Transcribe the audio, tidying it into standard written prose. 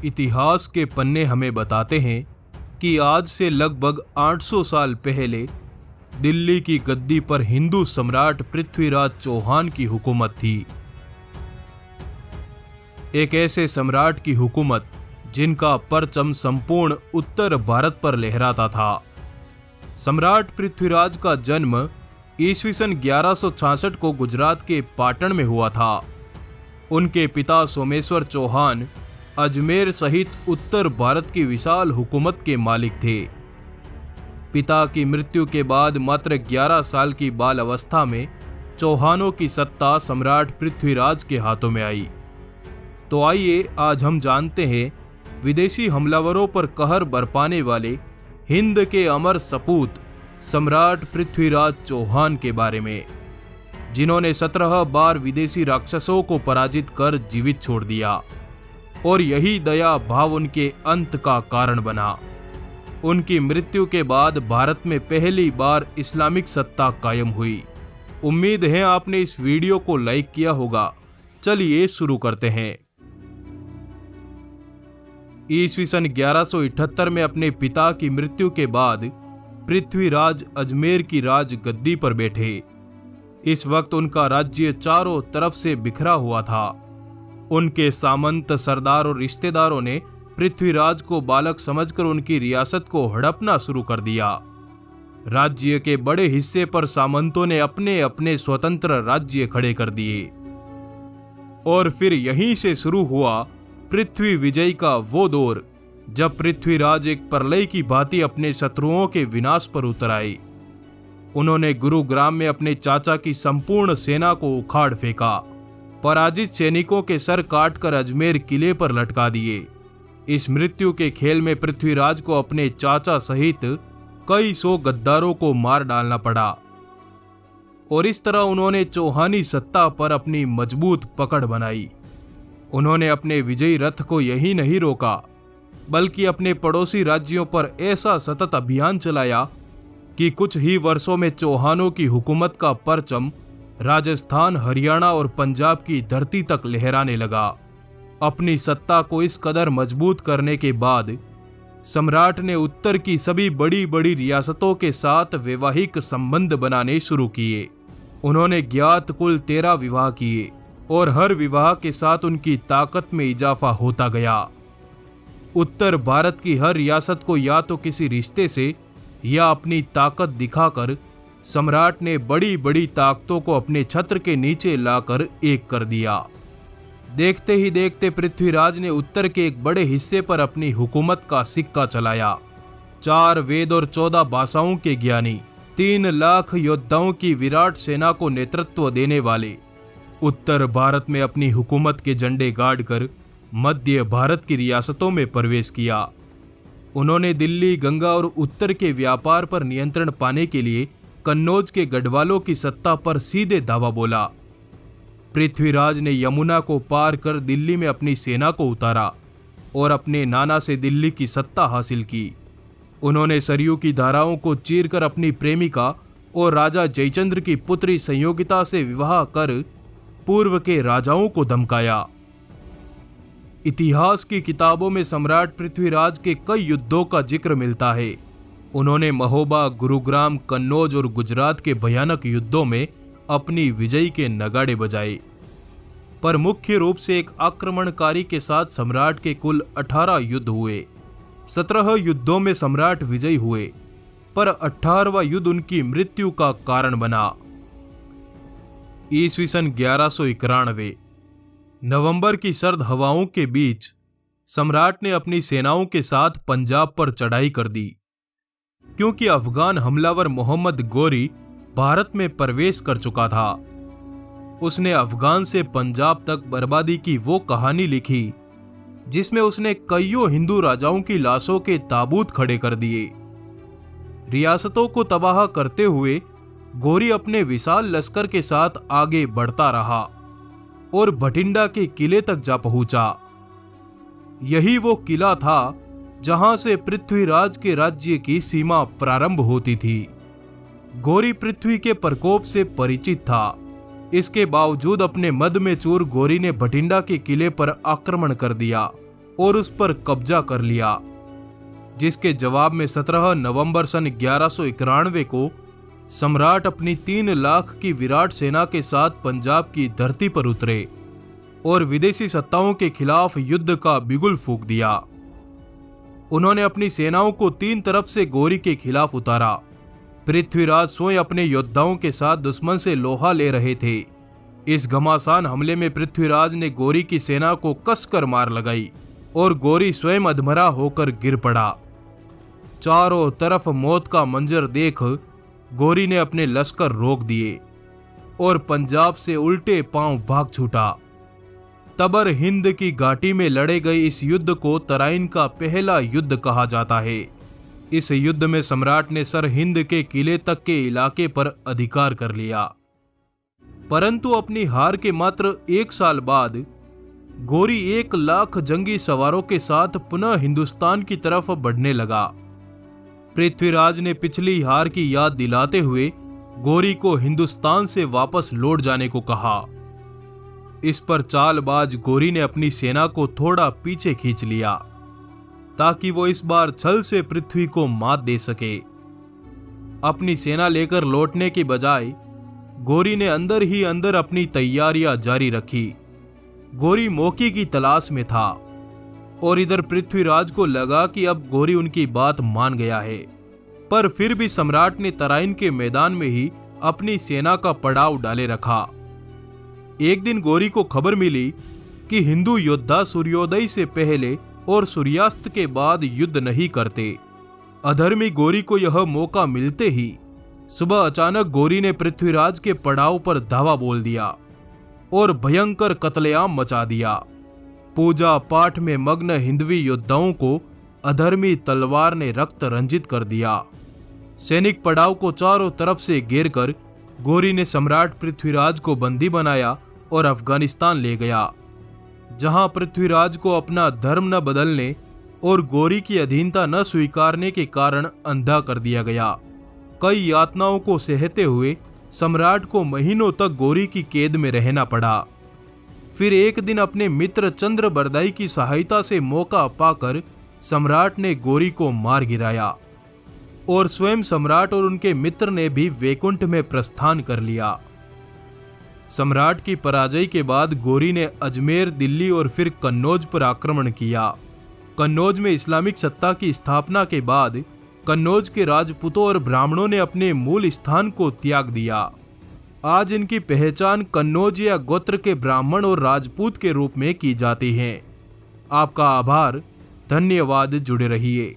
इतिहास के पन्ने हमें बताते हैं कि आज से लगभग 800 साल पहले दिल्ली की गद्दी पर हिंदू सम्राट पृथ्वीराज चौहान की हुकूमत थी। एक ऐसे सम्राट की हुकूमत जिनका परचम संपूर्ण उत्तर भारत पर लहराता था। सम्राट पृथ्वीराज का जन्म ईस्वीसन 1166 को गुजरात के पाटन में हुआ था। उनके पिता सोमेश्वर चौहान अजमेर सहित उत्तर भारत की विशाल हुकूमत के मालिक थे। पिता की मृत्यु के बाद मात्र 11 साल की बाल अवस्था में चौहानों की सत्ता सम्राट पृथ्वीराज के हाथों में आई। तो आइए आज हम जानते हैं विदेशी हमलावरों पर कहर बरपाने वाले हिंद के अमर सपूत सम्राट पृथ्वीराज चौहान के बारे में, जिन्होंने 17 बार विदेशी राक्षसों को पराजित कर जीवित छोड़ दिया और यही दया भाव उनके अंत का कारण बना। उनकी मृत्यु के बाद भारत में पहली बार इस्लामिक सत्ता कायम हुई। उम्मीद है आपने इस वीडियो को लाइक किया होगा। चलिए शुरू करते हैं। ईस्वीसन 1178 में अपने पिता की मृत्यु के बाद पृथ्वीराज अजमेर की राज गद्दी पर बैठे। इस वक्त उनका राज्य चारों तरफ से बिखरा हुआ था। उनके सामंत, सरदार और रिश्तेदारों ने पृथ्वीराज को बालक समझकर उनकी रियासत को हड़पना शुरू कर दिया। राज्य के बड़े हिस्से पर सामंतों ने अपने अपने स्वतंत्र राज्य खड़े कर दिए और फिर यहीं से शुरू हुआ पृथ्वी विजय का वो दौर, जब पृथ्वीराज एक प्रलय की भांति अपने शत्रुओं के विनाश पर उतर आए। उन्होंने गुरुग्राम में अपने चाचा की संपूर्ण सेना को उखाड़ फेंका, पराजित सैनिकों के सर काटकर अजमेर किले पर लटका दिए। इस मृत्यु के खेल में पृथ्वीराज को अपने चाचा सहित कई सौ गद्दारों को मार डालना पड़ा और इस तरह उन्होंने चौहानी सत्ता पर अपनी मजबूत पकड़ बनाई। उन्होंने अपने विजयी रथ को यही नहीं रोका, बल्कि अपने पड़ोसी राज्यों पर ऐसा सतत अभियान चलाया कि कुछ ही वर्षों में चौहानों की हुकूमत का परचम राजस्थान, हरियाणा और पंजाब की धरती तक लहराने लगा। अपनी सत्ता को इस कदर मजबूत करने के बाद सम्राट ने उत्तर की सभी बड़ी बड़ी रियासतों के साथ वैवाहिक संबंध बनाने शुरू किए। उन्होंने ज्ञात कुल 13 विवाह किए और हर विवाह के साथ उनकी ताकत में इजाफा होता गया। उत्तर भारत की हर रियासत को या तो किसी रिश्ते से या अपनी ताकत दिखाकर सम्राट ने बड़ी बड़ी ताकतों को अपने छत्र के नीचे लाकर एक कर दिया। देखते ही देखते पृथ्वीराज ने उत्तर के एक बड़े हिस्से पर अपनी हुकूमत का सिक्का चलाया। 4 वेद और 14 भाषाओं के ज्ञानी, 3 लाख योद्धाओं की विराट सेना को नेतृत्व देने वाले उत्तर भारत में अपनी हुकूमत के झंडे गाड़कर मध्य भारत की रियासतों में प्रवेश किया। उन्होंने दिल्ली, गंगा और उत्तर के व्यापार पर नियंत्रण पाने के लिए कन्नौज के गढ़वालों की सत्ता पर सीधे दावा बोला। पृथ्वीराज ने यमुना को पार कर दिल्ली में अपनी सेना को उतारा और अपने नाना से दिल्ली की सत्ता हासिल की। उन्होंने सरयू की धाराओं को चीरकर अपनी प्रेमिका और राजा जयचंद्र की पुत्री संयोगिता से विवाह कर पूर्व के राजाओं को धमकाया। इतिहास की किताबों में सम्राट पृथ्वीराज के कई युद्धों का जिक्र मिलता है। उन्होंने महोबा, गुरुग्राम, कन्नौज और गुजरात के भयानक युद्धों में अपनी विजय के नगाड़े बजाए। पर मुख्य रूप से एक आक्रमणकारी के साथ सम्राट के कुल 18 युद्ध हुए। 17 युद्धों में सम्राट विजयी हुए, पर 18वां युद्ध उनकी मृत्यु का कारण बना। ईस्वीसन 1191 नवंबर की सर्द हवाओं के बीच सम्राट ने अपनी सेनाओं के साथ पंजाब पर चढ़ाई कर दी, क्योंकि अफगान हमलावर मोहम्मद गोरी भारत में प्रवेश कर चुका था। उसने अफगान से पंजाब तक बर्बादी की वो कहानी लिखी जिसमें उसने कईयों हिंदू राजाओं की लाशों के ताबूत खड़े कर दिए। रियासतों को तबाह करते हुए गोरी अपने विशाल लश्कर के साथ आगे बढ़ता रहा और भटिंडा के किले तक जा पहुंचा। यही वो किला था जहां से पृथ्वीराज के राज्य की सीमा प्रारंभ होती थी। गोरी पृथ्वी के प्रकोप से परिचित था। इसके बावजूद अपने मद में चूर गोरी ने भटिंडा के किले पर आक्रमण कर दिया और उस पर कब्जा कर लिया, जिसके जवाब में 17 नवंबर सन 1191 को सम्राट अपनी 3 लाख की विराट सेना के साथ पंजाब की धरती पर उतरे और विदेशी सत्ताओं के खिलाफ युद्ध का बिगुल फूंक दिया। उन्होंने अपनी सेनाओं को 3 तरफ से गोरी के खिलाफ उतारा। पृथ्वीराज स्वयं अपने योद्धाओं के साथ दुश्मन से लोहा ले रहे थे। इस घमासान हमले में पृथ्वीराज ने गोरी की सेना को कसकर मार लगाई और गोरी स्वयं अधमरा होकर गिर पड़ा। चारों तरफ मौत का मंजर देख गोरी ने अपने लश्कर रोक दिए और पंजाब से उल्टे पांव भाग छूटा। तबर हिंद की घाटी में लड़े गए इस युद्ध को तराइन का पहला युद्ध कहा जाता है। इस युद्ध में सम्राट ने सर हिंद के किले तक के इलाके पर अधिकार कर लिया, परंतु अपनी हार के मात्र 1 साल बाद गोरी 1 लाख जंगी सवारों के साथ पुनः हिंदुस्तान की तरफ बढ़ने लगा। पृथ्वीराज ने पिछली हार की याद दिलाते हुए गोरी को हिंदुस्तान से वापस लौट जाने को कहा। इस पर चालबाज गोरी ने अपनी सेना को थोड़ा पीछे खींच लिया ताकि वो इस बार छल से पृथ्वी को मात दे सके। अपनी सेना लेकर लौटने की बजाय गोरी ने अंदर ही अंदर अपनी तैयारियां जारी रखी। गोरी मौके की तलाश में था और इधर पृथ्वीराज को लगा कि अब गोरी उनकी बात मान गया है, पर फिर भी सम्राट ने तराइन के मैदान में ही अपनी सेना का पड़ाव डाले रखा। एक दिन गोरी को खबर मिली कि हिंदू योद्धा सूर्योदय से पहले और सूर्यास्त के बाद युद्ध नहीं करते। अधर्मी गोरी को यह मौका मिलते ही सुबह अचानक गोरी ने पृथ्वीराज के पड़ाव पर धावा बोल दिया और भयंकर कत्लेआम मचा दिया। पूजा पाठ में मग्न हिंदवी योद्धाओं को अधर्मी तलवार ने रक्त रंजित कर दिया। सैनिक पड़ाव को चारों तरफ से घेर कर गोरी ने सम्राट पृथ्वीराज को बंदी बनाया और अफगानिस्तान ले गया, जहां पृथ्वीराज को अपना धर्म न बदलने और गोरी की अधीनता न स्वीकारने के कारण अंधा कर दिया गया। कई यातनाओं को सहते हुए सम्राट को महीनों तक गोरी की कैद में रहना पड़ा। फिर एक दिन अपने मित्र चंद्रबरदाई की सहायता से मौका पाकर सम्राट ने गोरी को मार गिराया और स्वयं सम्राट और उनके मित्र ने भी वैकुंठ में प्रस्थान कर लिया। सम्राट की पराजय के बाद गोरी ने अजमेर, दिल्ली और फिर कन्नौज पर आक्रमण किया। कन्नौज में इस्लामिक सत्ता की स्थापना के बाद कन्नौज के राजपूतों और ब्राह्मणों ने अपने मूल स्थान को त्याग दिया। आज इनकी पहचान कन्नौज या गोत्र के ब्राह्मण और राजपूत के रूप में की जाती है। आपका आभार, धन्यवाद, जुड़े रहिए।